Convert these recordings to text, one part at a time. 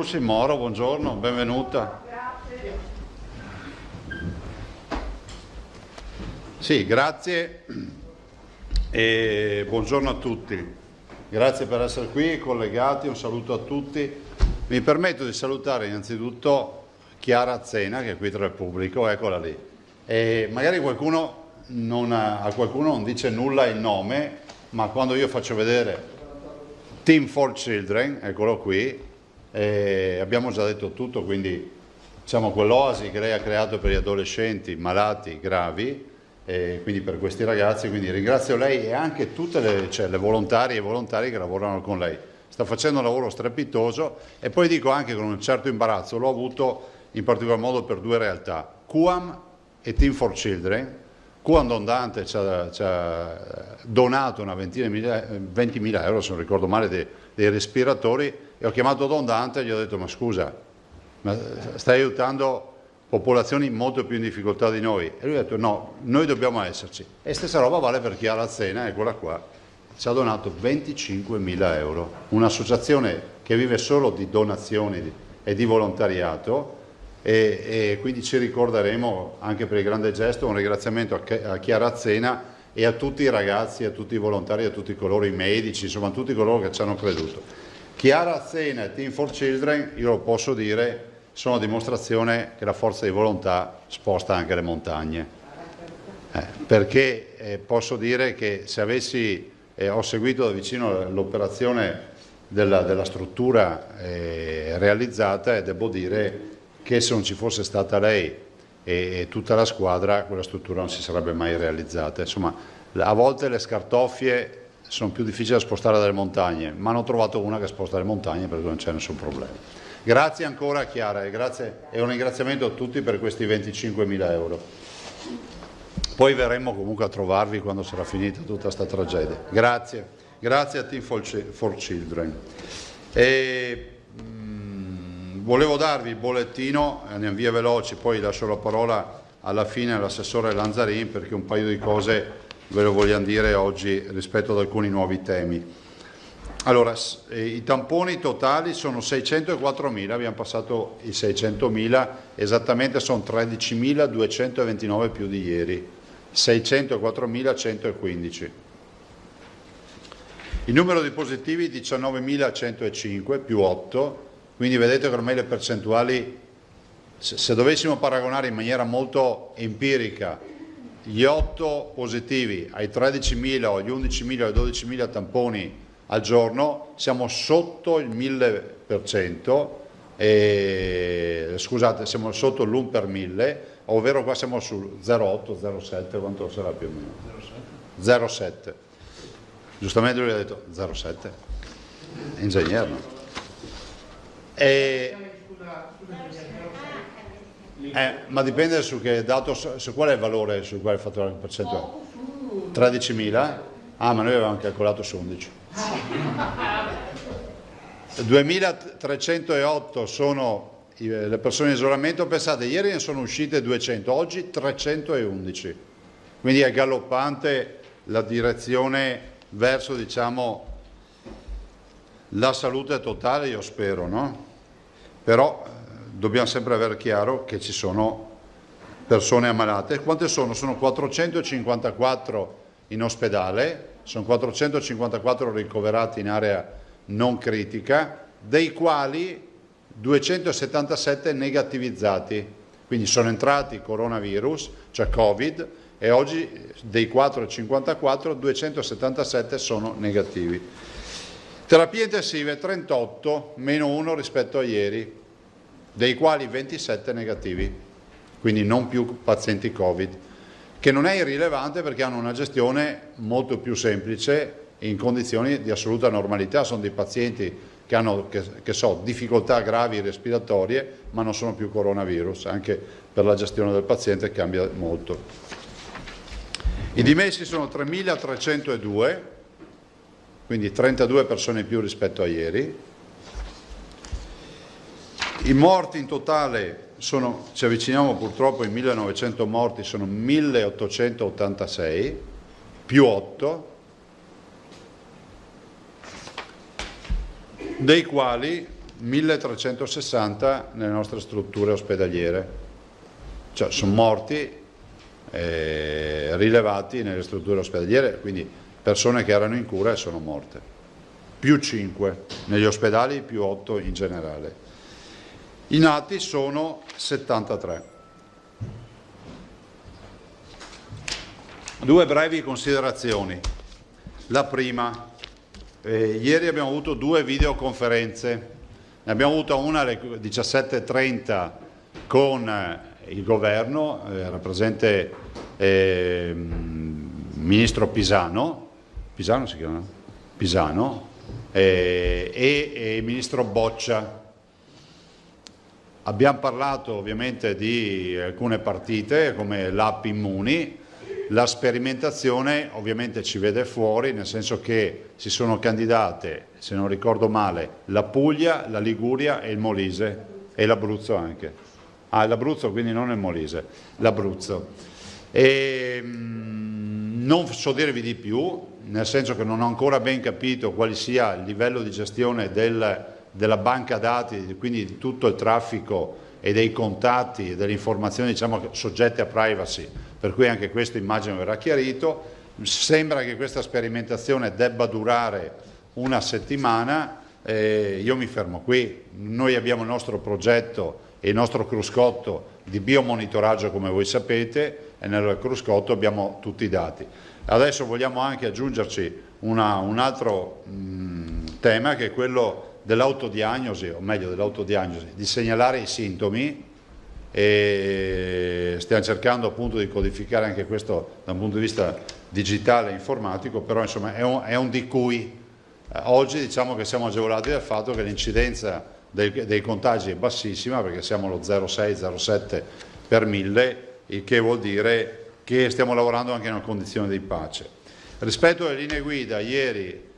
Russi, Moro, buongiorno, benvenuta. Grazie. Sì, grazie e buongiorno a tutti. Grazie per essere qui, collegati, un saluto a tutti. Mi permetto di salutare innanzitutto Chiara Azzena, che è qui tra il pubblico, eccola lì. E magari a qualcuno non dice nulla il nome, ma quando io faccio vedere Team for Children, eccolo qui, abbiamo già detto tutto, quindi diciamo quell'oasi che lei ha creato per gli adolescenti malati gravi, quindi per questi ragazzi, quindi ringrazio lei e anche tutte le volontarie e volontari che lavorano con lei. Sta facendo un lavoro strepitoso e poi dico anche con un certo imbarazzo, l'ho avuto in particolar modo per due realtà, QAM e Team for Children. QAM Don Dante ci ha donato una 20.000 euro, se non ricordo male, dei respiratori e ho chiamato Don Dante e gli ho detto ma scusa, ma stai aiutando popolazioni molto più in difficoltà di noi? E lui ha detto no, noi dobbiamo esserci. E stessa roba vale per Chiara Azzena, eccola qua, ci ha donato 25.000 euro, un'associazione che vive solo di donazioni e di volontariato e quindi ci ricorderemo anche per il grande gesto, un ringraziamento a Chiara Azzena e a tutti i ragazzi, a tutti i volontari, a tutti coloro, i medici, insomma a tutti coloro che ci hanno creduto. Chiara Azzena e Team for Children, io lo posso dire, sono dimostrazione che la forza di volontà sposta anche le montagne, perché posso dire che se avessi, ho seguito da vicino l'operazione della struttura realizzata e devo dire che se non ci fosse stata lei e tutta la squadra quella struttura non si sarebbe mai realizzata. Insomma, a volte le scartoffie sono più difficili da spostare dalle montagne, ma hanno trovato una che sposta le montagne perché non c'è nessun problema. Grazie ancora Chiara e un ringraziamento a tutti per questi 25.000 euro. Poi verremo comunque a trovarvi quando sarà finita tutta questa tragedia. Grazie, grazie a Team for Children. Volevo darvi il bollettino, andiamo via veloci, poi lascio la parola alla fine all'assessore Lanzarin perché un paio di cose ve lo vogliamo dire oggi rispetto ad alcuni nuovi temi. Allora, i tamponi totali sono 604.000, abbiamo passato i 600.000, esattamente sono 13.229 più di ieri, 604.115. Il numero di positivi 19.105 più 8, quindi vedete che ormai le percentuali, se dovessimo paragonare in maniera molto empirica gli 8 positivi ai 13.000 o agli 11.000 o ai 12.000 tamponi al giorno, siamo sotto il 1000%, scusate, siamo sotto l'1 per 1000, ovvero qua siamo sul 0,8, 0,7, quanto sarà più o meno? 0,7. Giustamente lui ha detto 0,7, ingegnere, no? Ma dipende su che dato, su qual è il valore sul quale hai fatto la percentuale? 13.000? Ah, ma noi avevamo calcolato su 11. 2.308 sono le persone in isolamento, pensate, ieri ne sono uscite 200, oggi 311, quindi è galoppante la direzione verso, diciamo, la salute totale, io spero, no? Però dobbiamo sempre avere chiaro che ci sono persone ammalate. Quante sono? Sono 454 in ospedale, sono 454 ricoverati in area non critica, dei quali 277 negativizzati, quindi sono entrati coronavirus, cioè Covid, e oggi dei 454 277 sono negativi. Terapie intensive 38, meno 1 rispetto a ieri, dei quali 27 negativi, quindi non più pazienti Covid, che non è irrilevante perché hanno una gestione molto più semplice in condizioni di assoluta normalità. Sono dei pazienti che hanno difficoltà gravi respiratorie, ma non sono più coronavirus, anche per la gestione del paziente cambia molto. I dimessi sono 3.302, quindi 32 persone in più rispetto a ieri. I morti in totale ci avviciniamo purtroppo ai 1.900 morti, sono 1.886, più 8, dei quali 1360 nelle nostre strutture ospedaliere, cioè sono morti rilevati nelle strutture ospedaliere, quindi persone che erano in cura e sono morte, più 5 negli ospedali, più 8 in generale. I nati sono 73. Due brevi considerazioni. La prima, ieri abbiamo avuto 2 videoconferenze, ne abbiamo avuta una alle 17:30 con il governo, rappresentante ministro Pisano si chiama? Pisano, e il ministro Boccia. Abbiamo parlato ovviamente di alcune partite come l'App Immuni. La sperimentazione ovviamente ci vede fuori, nel senso che si sono candidate, se non ricordo male, la Puglia, la Liguria e il Molise, e l'Abruzzo anche. L'Abruzzo, quindi non il Molise, l'Abruzzo. Non so dirvi di più, nel senso che non ho ancora ben capito quale sia il livello di gestione della banca dati, quindi di tutto il traffico e dei contatti e delle informazioni, diciamo, soggette a privacy, per cui anche questo immagino verrà chiarito. Sembra che questa sperimentazione debba durare una settimana, io mi fermo qui. Noi abbiamo il nostro progetto e il nostro cruscotto di biomonitoraggio, come voi sapete, e nel cruscotto abbiamo tutti i dati. Adesso vogliamo anche aggiungerci un altro tema, che è quello dell'autodiagnosi, o meglio dell'autodiagnosi, di segnalare i sintomi, e stiamo cercando appunto di codificare anche questo da un punto di vista digitale e informatico, però insomma è un di cui oggi diciamo che siamo agevolati dal fatto che l'incidenza dei contagi è bassissima, perché siamo allo 0,6-0,7 per 1000, il che vuol dire che stiamo lavorando anche in una condizione di pace. Rispetto alle linee guida, ieri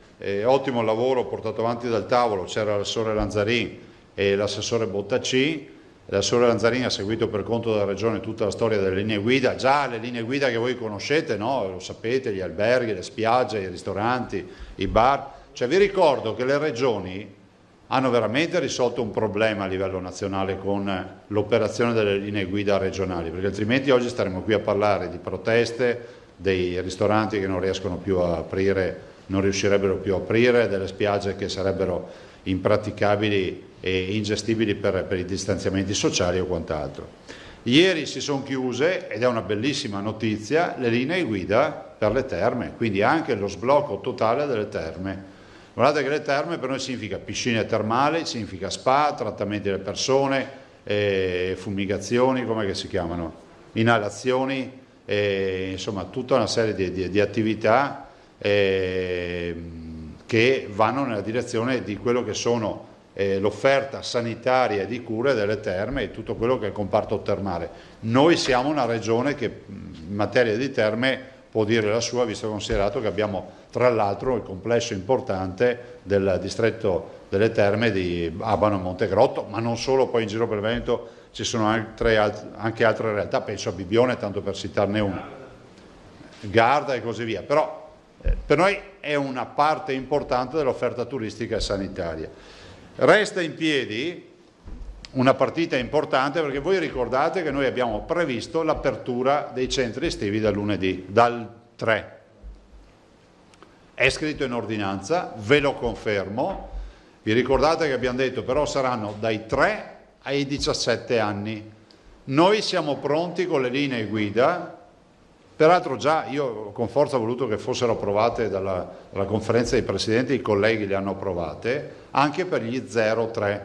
ottimo lavoro portato avanti dal tavolo, c'era l'assessore Lanzarin e l'assessore Bottacci. L'assessore Lanzarin ha seguito per conto della Regione tutta la storia delle linee guida, già le linee guida che voi conoscete, no? Lo sapete, gli alberghi, le spiagge, i ristoranti, i bar. Cioè, vi ricordo che le regioni hanno veramente risolto un problema a livello nazionale con l'operazione delle linee guida regionali, perché altrimenti oggi staremo qui a parlare di proteste, dei ristoranti che non riescono più a aprire, non riuscirebbero più a aprire, delle spiagge che sarebbero impraticabili e ingestibili per i distanziamenti sociali o quant'altro. Ieri si sono chiuse, ed è una bellissima notizia, le linee guida per le terme, quindi anche lo sblocco totale delle terme. Guardate che le terme per noi significa piscine termali, significa spa, trattamenti delle persone, fumigazioni, come si chiamano? Inalazioni, insomma tutta una serie di attività che vanno nella direzione di quello che sono l'offerta sanitaria e di cure delle terme e tutto quello che è il comparto termale. Noi siamo una regione che in materia di terme può dire la sua, visto considerato che abbiamo tra l'altro il complesso importante del distretto delle terme di Abano e Montegrotto, ma non solo, poi in giro per il Veneto ci sono anche altre realtà, penso a Bibbione, tanto per citarne una, Garda e così via, però per noi è una parte importante dell'offerta turistica e sanitaria. Resta in piedi una partita importante, perché voi ricordate che noi abbiamo previsto l'apertura dei centri estivi dal lunedì, dal 3. È scritto in ordinanza, ve lo confermo. Vi ricordate che abbiamo detto però saranno dai 3 ai 17 anni. Noi siamo pronti con le linee guida, peraltro già io con forza ho voluto che fossero approvate dalla conferenza dei presidenti, i colleghi le hanno approvate, anche per gli 0-3.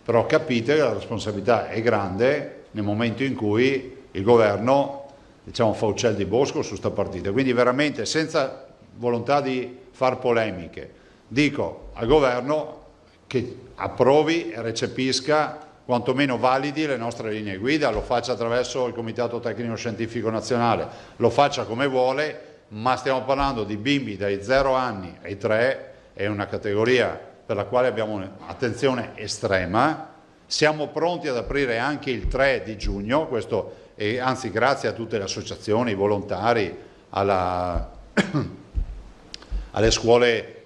Però capite che la responsabilità è grande nel momento in cui il governo, diciamo, fa uccel di bosco su sta partita. Quindi veramente, senza volontà di far polemiche, dico al governo che approvi e recepisca, quantomeno validi, le nostre linee guida, lo faccia attraverso il Comitato Tecnico Scientifico Nazionale, lo faccia come vuole, ma stiamo parlando di bimbi dai 0 anni ai 3, è una categoria per la quale abbiamo un'attenzione estrema. Siamo pronti ad aprire anche il 3 di giugno, questo e anzi grazie a tutte le associazioni, i volontari, alle scuole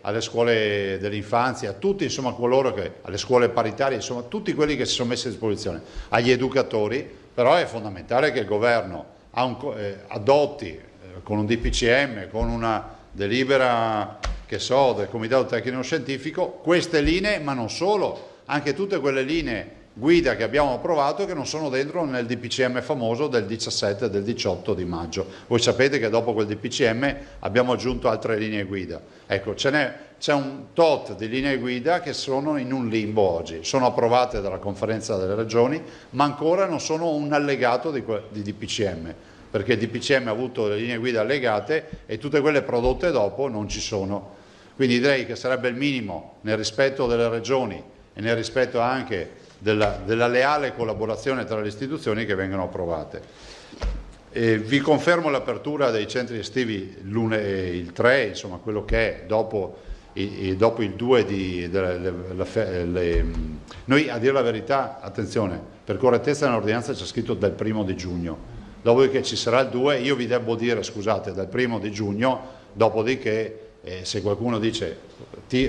dell'infanzia, a tutti, insomma, coloro che, alle scuole paritarie, insomma, tutti quelli che si sono messi a disposizione, agli educatori. Però è fondamentale che il governo adotti con un DPCM, con una delibera, che so, del Comitato Tecnico Scientifico, queste linee, ma non solo, anche tutte quelle linee guida che abbiamo approvato che non sono dentro nel DPCM famoso del 17 e del 18 di maggio. Voi sapete che dopo quel DPCM abbiamo aggiunto altre linee guida. Ecco, c'è un tot di linee guida che sono in un limbo oggi, sono approvate dalla Conferenza delle Regioni, ma ancora non sono un allegato di DPCM, perché il DPCM ha avuto le linee guida allegate e tutte quelle prodotte dopo non ci sono. Quindi direi che sarebbe il minimo, nel rispetto delle regioni e nel rispetto anche della leale collaborazione tra le istituzioni, che vengano approvate. Vi confermo l'apertura dei centri estivi il 3, insomma quello che è dopo il 2 noi, a dire la verità, attenzione, per correttezza nell'ordinanza c'è scritto dal 1 di giugno, dopodiché ci sarà il 2, io vi devo dire, scusate, dal 1 di giugno, dopodiché se qualcuno dice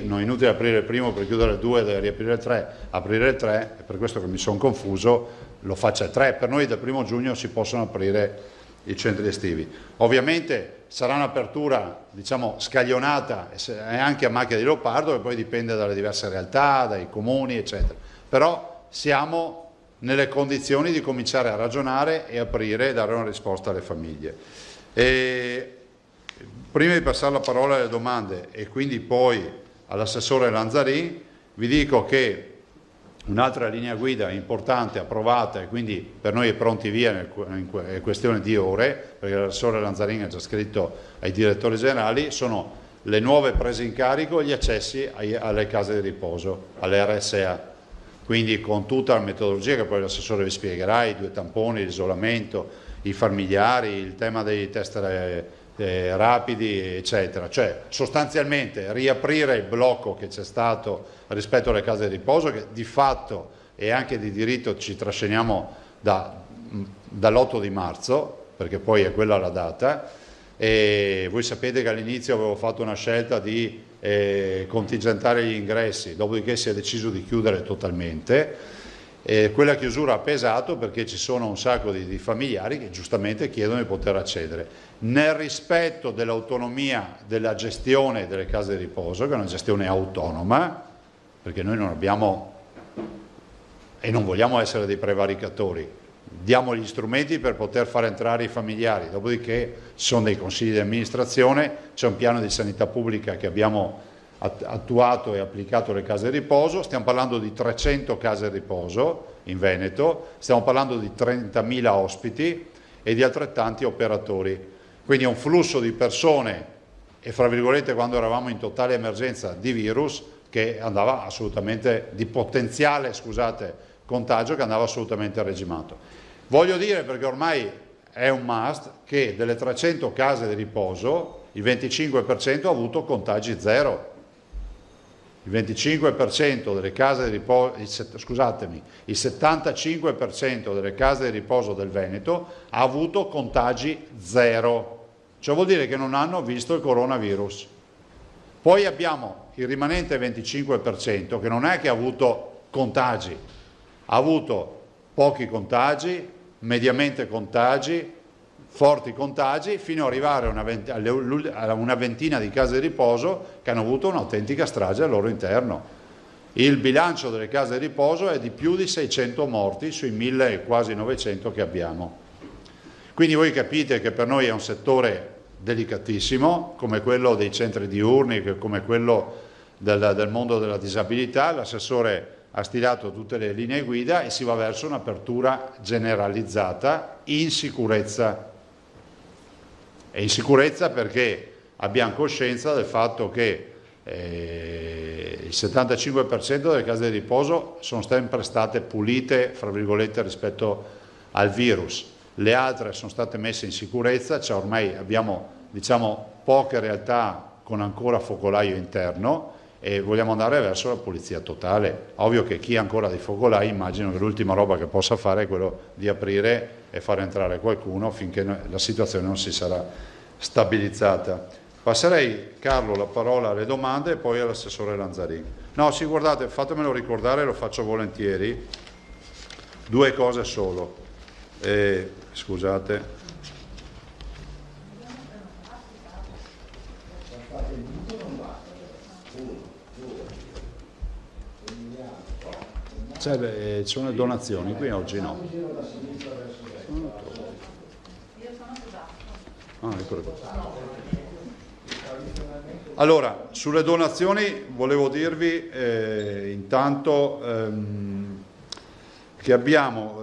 non è inutile aprire il 1 per chiudere il 2, deve riaprire il 3, aprire il 3, è per questo che mi sono confuso, lo faccia il 3, per noi dal 1 giugno si possono aprire i centri estivi. Ovviamente sarà un'apertura, diciamo, scaglionata e anche a macchia di leopardo, che poi dipende dalle diverse realtà, dai comuni, eccetera. Però siamo nelle condizioni di cominciare a ragionare e aprire e dare una risposta alle famiglie. Prima di passare la parola alle domande e quindi poi all'assessore Lanzarin, vi dico che un'altra linea guida importante, approvata, e quindi per noi è pronti via, è questione di ore, perché l'assessore Lanzarin ha già scritto ai direttori generali, sono le nuove prese in carico e gli accessi alle case di riposo, alle RSA. Quindi con tutta la metodologia che poi l'assessore vi spiegherà, i 2 tamponi, l'isolamento, i familiari, il tema dei test rapidi, eccetera. Cioè sostanzialmente riaprire il blocco che c'è stato rispetto alle case di riposo, che di fatto e anche di diritto ci trasciniamo dall'8 di marzo, perché poi è quella la data, e voi sapete che all'inizio avevo fatto una scelta di contingentare gli ingressi, dopodiché si è deciso di chiudere totalmente. Quella chiusura ha pesato perché ci sono un sacco di familiari che giustamente chiedono di poter accedere nel rispetto dell'autonomia della gestione delle case di riposo, che è una gestione autonoma, perché noi non abbiamo e non vogliamo essere dei prevaricatori, diamo gli strumenti per poter far entrare i familiari, dopodiché ci sono dei consigli di amministrazione, c'è un piano di sanità pubblica che abbiamo attuato e applicato alle case di riposo, stiamo parlando di 300 case di riposo in Veneto, stiamo parlando di 30.000 ospiti e di altrettanti operatori, quindi è un flusso di persone e fra virgolette quando eravamo in totale emergenza di virus che andava assolutamente, di potenziale, scusate, contagio che andava assolutamente regimato. Voglio dire, perché ormai è un must, che delle 300 case di riposo il 25% ha avuto contagi zero. Il 25% delle case di riposo, scusatemi, il 75% delle case di riposo del Veneto ha avuto contagi zero. Ciò vuol dire che non hanno visto il coronavirus. Poi abbiamo il rimanente 25% che non è che ha avuto contagi, ha avuto pochi contagi, mediamente contagi, forti contagi, fino ad arrivare a una ventina di case di riposo che hanno avuto un'autentica strage al loro interno. Il bilancio delle case di riposo è di più di 600 morti sui 1000 e quasi 900 che abbiamo. Quindi voi capite che per noi è un settore delicatissimo, come quello dei centri diurni, come quello del mondo della disabilità. L'assessore ha stilato tutte le linee guida e si va verso un'apertura generalizzata in sicurezza. E in sicurezza perché abbiamo coscienza del fatto che il 75% delle case di riposo sono sempre state pulite, fra virgolette, rispetto al virus. Le altre sono state messe in sicurezza, cioè ormai abbiamo, diciamo, poche realtà con ancora focolaio interno e vogliamo andare verso la pulizia totale. Ovvio che chi ha ancora dei focolai, immagino che l'ultima roba che possa fare è quello di aprire e far entrare qualcuno finché la situazione non si sarà stabilizzata. Passerei, Carlo, la parola alle domande e poi all'assessore Lanzarin. No, sì, guardate, fatemelo ricordare, lo faccio volentieri. 2 cose solo. Scusate. Ci sono le donazioni qui oggi, no? Eccolo qua. Allora, sulle donazioni volevo dirvi intanto che abbiamo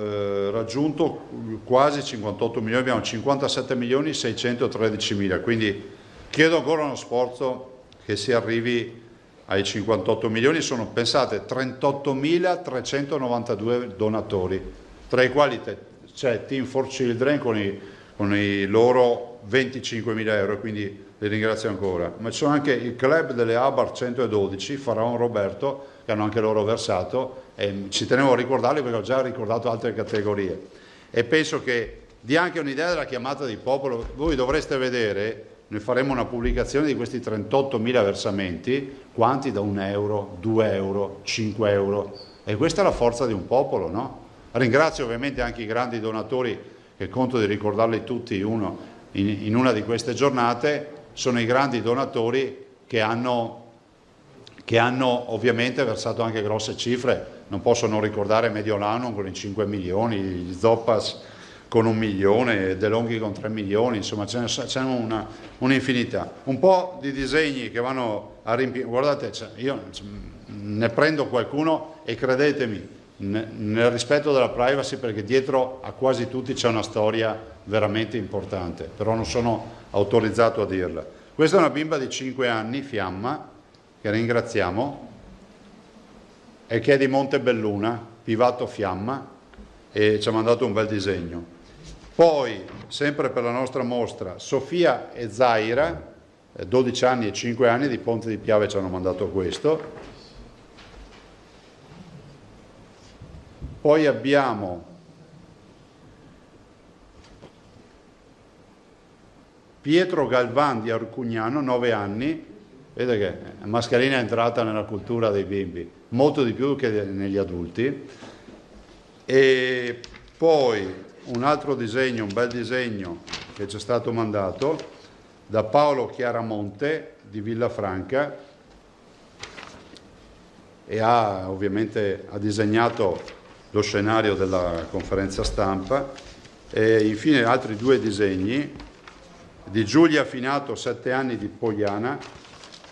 raggiunto quasi 58 milioni, abbiamo 57 milioni 613 mila, quindi chiedo ancora uno sforzo che si arrivi ai 58 milioni, sono, pensate, 38.392 donatori, tra i quali c'è Team for Children con i loro 25.000 euro, quindi li ringrazio ancora. Ma ci sono anche il club delle ABAR 112, Faraon Roberto, che hanno anche loro versato, e ci tenevo a ricordarli perché ho già ricordato altre categorie. E penso che dia anche un'idea della chiamata di popolo. Voi dovreste vedere, noi faremo una pubblicazione di questi 38.000 versamenti, quanti da 1 euro, 2 euro, 5 euro, e questa è la forza di un popolo, no? Ringrazio ovviamente anche i grandi donatori, che conto di ricordarli tutti in una di queste giornate, sono i grandi donatori che hanno ovviamente versato anche grosse cifre. Non posso non ricordare Mediolanum con i 5 milioni, gli Zoppas con 1 milione, De Longhi con 3 milioni, insomma ce n'è un'infinità. Un po' di disegni che vanno a riempire, guardate, io ne prendo qualcuno e credetemi, nel rispetto della privacy, perché dietro a quasi tutti c'è una storia veramente importante, però non sono autorizzato a dirla. Questa è una bimba di 5 anni, Fiamma, che ringraziamo, e che è di Montebelluna, Pivato Fiamma, e ci ha mandato un bel disegno. Poi, sempre per la nostra mostra, Sofia e Zaira, 12 anni e 5 anni, di Ponte di Piave, ci hanno mandato questo. Poi abbiamo Pietro Galvan di Arcugnano, 9 anni, vedete che la mascherina è entrata nella cultura dei bimbi, molto di più che negli adulti. E poi un altro disegno, un bel disegno che ci è stato mandato da Paolo Chiaramonte di Villafranca, e ovviamente ha disegnato lo scenario della conferenza stampa. E infine altri 2 disegni di Giulia Finato, 7 anni, di Pogliana,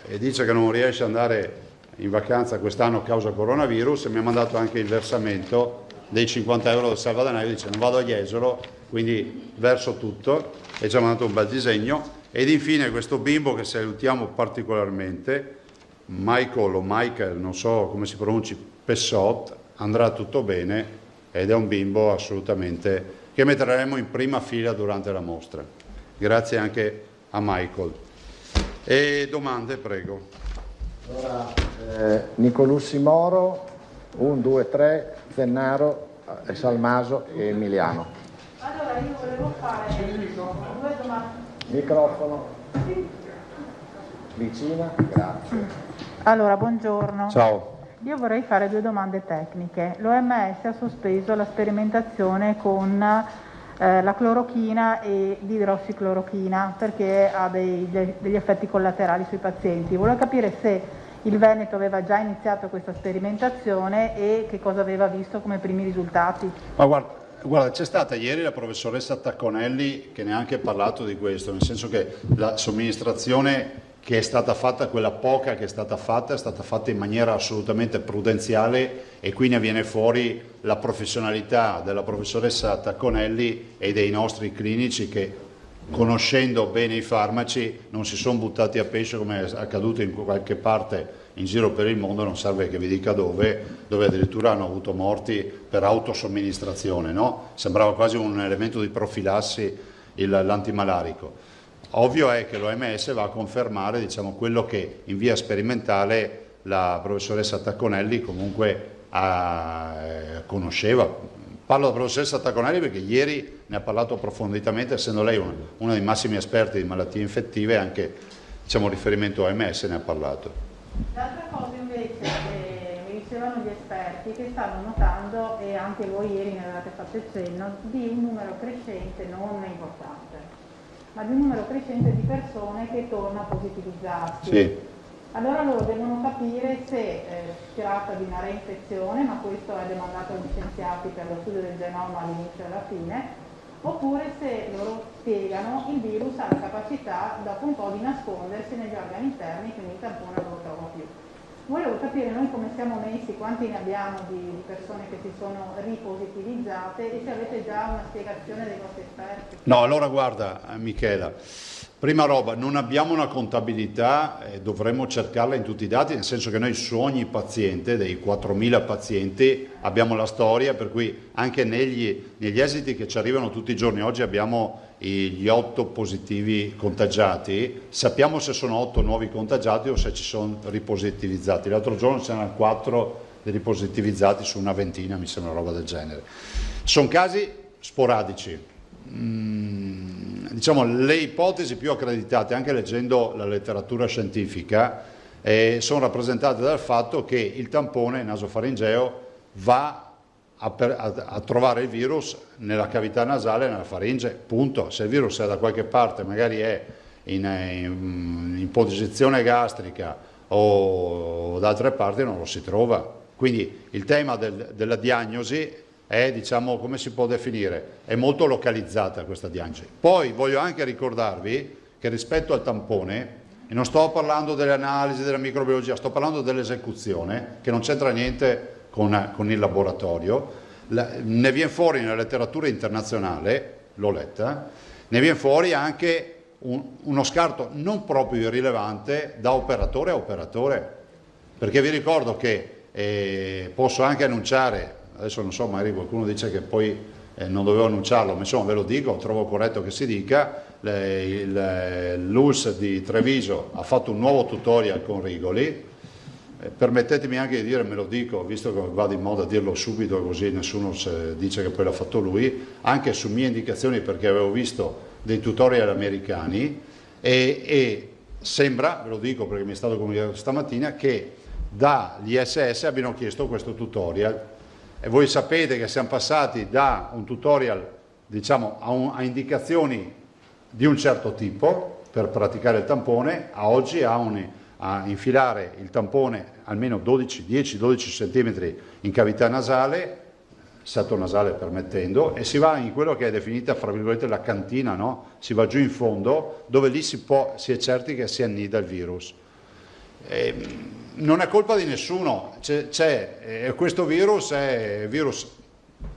e dice che non riesce ad andare in vacanza quest'anno a causa coronavirus, e mi ha mandato anche il versamento dei 50 euro del salvadanaio, dice non vado a Jesolo, quindi verso tutto, e ci ha mandato un bel disegno. Ed infine questo bimbo che salutiamo particolarmente, Michael o Michael, non so come si pronunci, Pessot, andrà tutto bene, ed è un bimbo assolutamente che metteremo in prima fila durante la mostra. Grazie anche a Michael. E domande, prego. Allora, Nicolussi Moro, 1, 2, 3, Zennaro, Salmaso e Emiliano. Allora io volevo fare 2 domande. Microfono. Vicina, grazie. Allora, buongiorno. Ciao. Io vorrei fare 2 domande tecniche. L'OMS ha sospeso la sperimentazione con la clorochina e l'idrossiclorochina perché ha degli effetti collaterali sui pazienti. Volevo capire se il Veneto aveva già iniziato questa sperimentazione e che cosa aveva visto come primi risultati. Ma guarda, c'è stata ieri la professoressa Tacconelli che ne ha anche parlato di questo, nel senso che la somministrazione che è stata fatta, quella poca che è stata fatta in maniera assolutamente prudenziale, e qui ne viene fuori la professionalità della professoressa Tacconelli e dei nostri clinici che, conoscendo bene i farmaci, non si sono buttati a pesce come è accaduto in qualche parte in giro per il mondo, non serve che vi dica dove addirittura hanno avuto morti per autosomministrazione, no? Sembrava quasi un elemento di profilassi l'antimalarico. Ovvio è che l'OMS va a confermare, diciamo, quello che in via sperimentale la professoressa Tacconelli comunque conosceva. Parlo della professoressa Tacconelli perché ieri ne ha parlato approfonditamente, essendo lei una dei massimi esperti di malattie infettive, anche diciamo, riferimento a OMS ne ha parlato. L'altra cosa invece che mi dicevano gli esperti che stanno notando, e anche voi ieri ne avevate fatto il cenno, di un numero crescente, non importante, ma di un numero crescente di persone che torna a positivizzarsi. Sì. Allora loro devono capire se si tratta di una reinfezione, ma questo è demandato agli scienziati per lo studio del genoma all'inizio e alla fine, oppure se loro spiegano il virus ha la capacità dopo un po' di nascondersi negli organi interni, quindi il tampone non lo trova più. Volevo capire noi come siamo messi, quanti ne abbiamo di persone che si sono ripositivizzate e se avete già una spiegazione dei vostri esperti. No, allora guarda Michela, prima roba, non abbiamo una contabilità, dovremmo cercarla in tutti i dati, nel senso che noi su ogni paziente, dei 4.000 pazienti, abbiamo la storia, per cui anche negli esiti che ci arrivano tutti i giorni, oggi abbiamo gli 8 positivi contagiati, sappiamo se sono 8 nuovi contagiati o se ci sono ripositivizzati. L'altro giorno c'erano 4 ripositivizzati su una ventina, mi sembra una roba del genere. Sono casi sporadici. Diciamo, le ipotesi più accreditate, anche leggendo la letteratura scientifica, sono rappresentate dal fatto che il tampone nasofaringeo va a trovare il virus nella cavità nasale e nella faringe, punto. Se il virus è da qualche parte, magari è in posizione gastrica o da altre parti, non lo si trova. Quindi il tema della diagnosi è, diciamo, come si può definire? È molto localizzata questa diagnosi. Poi voglio anche ricordarvi che rispetto al tampone, e non sto parlando delle analisi, della microbiologia, sto parlando dell'esecuzione, che non c'entra niente con il laboratorio, ne viene fuori nella letteratura internazionale, l'ho letta, ne viene fuori anche uno scarto non proprio irrilevante da operatore a operatore, perché vi ricordo che posso anche annunciare, adesso non so, magari qualcuno dice che poi non dovevo annunciarlo, ma insomma ve lo dico, trovo corretto che si dica, l'ULSS di Treviso ha fatto un nuovo tutorial con Rigoli. Permettetemi anche di dire, me lo dico, visto che va di moda dirlo subito così nessuno dice che poi l'ha fatto lui, anche su mie indicazioni, perché avevo visto dei tutorial americani e sembra, ve lo dico perché mi è stato comunicato stamattina, che dagli SS abbiano chiesto questo tutorial e voi sapete che siamo passati da un tutorial, diciamo, a indicazioni di un certo tipo per praticare il tampone a oggi a infilare il tampone almeno 10-12 cm in cavità nasale, setto nasale permettendo, e si va in quello che è definita, fra virgolette, la cantina, no? Si va giù in fondo, dove lì si è certi che si annida il virus. Non è colpa di nessuno, questo virus è virus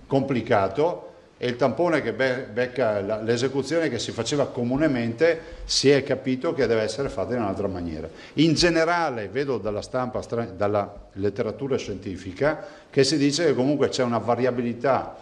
complicato, e il tampone che becca l'esecuzione che si faceva comunemente, si è capito che deve essere fatta in un'altra maniera. In generale vedo dalla stampa, dalla letteratura scientifica, che si dice che comunque c'è una variabilità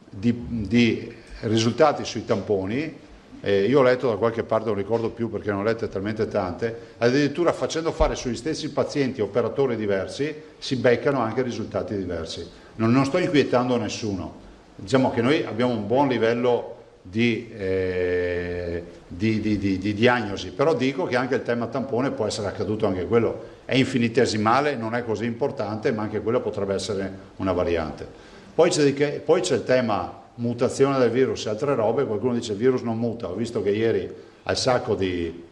di risultati sui tamponi. Io ho letto da qualche parte, non ricordo più perché ne ho lette talmente tante, addirittura facendo fare sugli stessi pazienti operatori diversi si beccano anche risultati diversi. Non sto inquietando nessuno. Diciamo che noi abbiamo un buon livello di diagnosi, però dico che anche il tema tampone può essere accaduto anche quello. È infinitesimale, non è così importante, ma anche quello potrebbe essere una variante. Poi c'è il tema mutazione del virus e altre robe. Qualcuno dice il virus non muta. Ho visto che ieri al Sacco di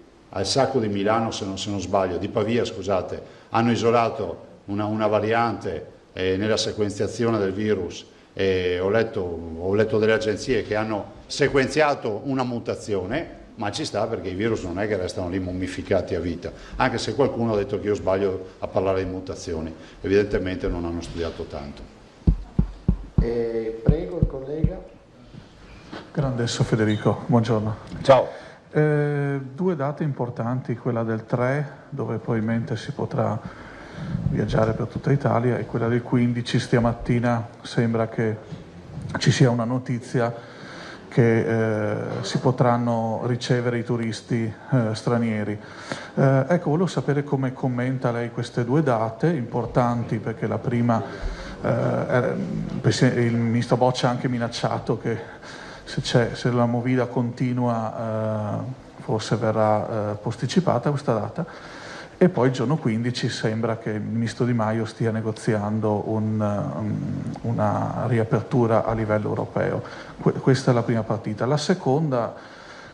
Milano, se non sbaglio, di Pavia, scusate, hanno isolato una variante nella sequenziazione del virus. Ho letto delle agenzie che hanno sequenziato una mutazione, ma ci sta, perché i virus non è che restano lì mummificati a vita, anche se qualcuno ha detto che io sbaglio a parlare di mutazioni, evidentemente non hanno studiato tanto. Prego il collega. Grandesso Federico, buongiorno. Ciao. 2 date importanti, quella del 3, dove probabilmente si potrà viaggiare per tutta Italia, e quella del 15. Stamattina sembra che ci sia una notizia che si potranno ricevere i turisti stranieri. Ecco, volevo sapere come commenta lei queste 2 date importanti, perché la prima, il ministro Boccia ha anche minacciato che se la movida continua forse verrà posticipata questa data, e poi il giorno 15 sembra che il ministro Di Maio stia negoziando una riapertura a livello europeo. Questa è la prima partita. La seconda,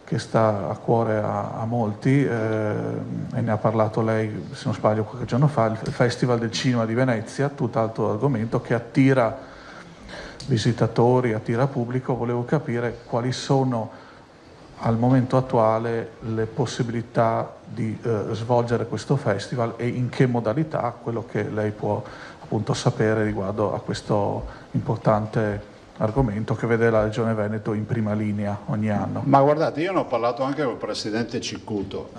che sta a cuore a molti, e ne ha parlato lei, se non sbaglio, qualche giorno fa, il Festival del Cinema di Venezia, tutt'altro argomento che attira visitatori, attira pubblico. Volevo capire quali sono al momento attuale le possibilità di svolgere questo festival e in che modalità, quello che lei può appunto sapere riguardo a questo importante argomento che vede la Regione Veneto in prima linea ogni anno. Ma guardate, io ne ho parlato anche con il Presidente Ciccuto,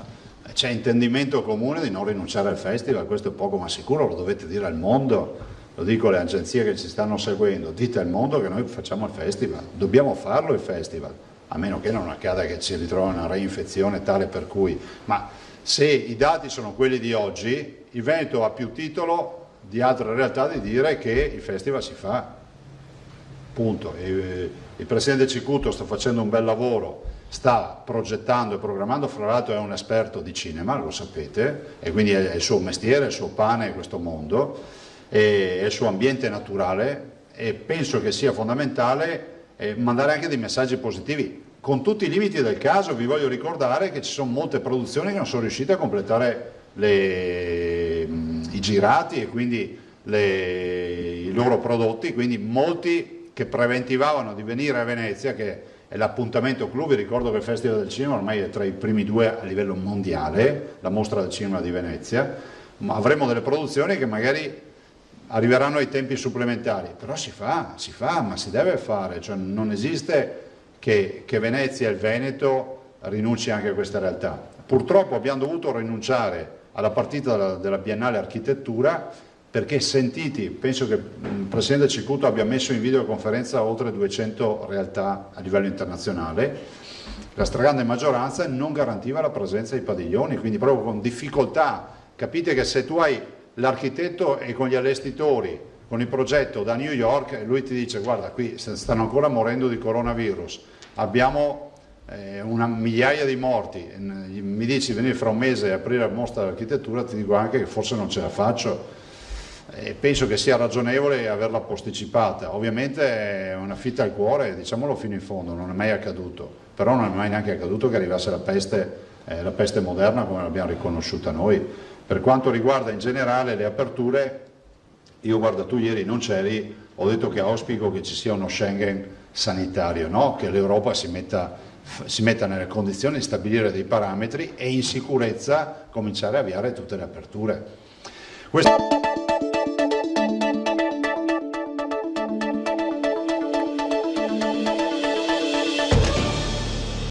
c'è intendimento comune di non rinunciare al festival, questo è poco ma sicuro, lo dovete dire al mondo, lo dico alle agenzie che ci stanno seguendo, dite al mondo che noi facciamo il festival, dobbiamo farlo il festival, a meno che non accada che ci ritrovi una reinfezione tale per cui, ma se i dati sono quelli di oggi, il Veneto ha più titolo di altre realtà di dire che il festival si fa, punto. Il Presidente Ciccuto sta facendo un bel lavoro, sta progettando e programmando, fra l'altro è un esperto di cinema, lo sapete, e quindi è il suo mestiere, il suo pane è questo mondo, è il suo ambiente naturale, e penso che sia fondamentale mandare anche dei messaggi positivi. Con tutti i limiti del caso vi voglio ricordare che ci sono molte produzioni che non sono riuscite a completare i girati e quindi i loro prodotti, quindi molti che preventivavano di venire a Venezia, che è l'appuntamento clou. Vi ricordo che il Festival del Cinema ormai è tra i primi due a livello mondiale, la mostra del cinema di Venezia, ma avremo delle produzioni che magari arriveranno ai tempi supplementari, però si fa, ma si deve fare, cioè non esiste che Venezia e il Veneto rinunci anche a questa realtà. Purtroppo abbiamo dovuto rinunciare alla partita della Biennale Architettura perché sentiti, penso che il Presidente Ciccuto abbia messo in videoconferenza oltre 200 realtà a livello internazionale, la stragrande maggioranza non garantiva la presenza dei padiglioni, quindi proprio con difficoltà. Capite che se tu hai l'architetto e con gli allestitori, con il progetto da New York, lui ti dice guarda qui stanno ancora morendo di coronavirus, abbiamo una migliaia di morti, mi dici di venire fra un mese a aprire la mostra dell'architettura, ti dico anche che forse non ce la faccio, e penso che sia ragionevole averla posticipata. Ovviamente è una fitta al cuore, diciamolo fino in fondo, non è mai accaduto, però non è mai neanche accaduto che arrivasse la peste moderna come l'abbiamo riconosciuta noi. Per quanto riguarda in generale le aperture, io guarda, tu ieri non c'eri, ho detto che auspico che ci sia uno Schengen sanitario, no? Che l'Europa si metta nelle condizioni di stabilire dei parametri e in sicurezza cominciare a avviare tutte le aperture.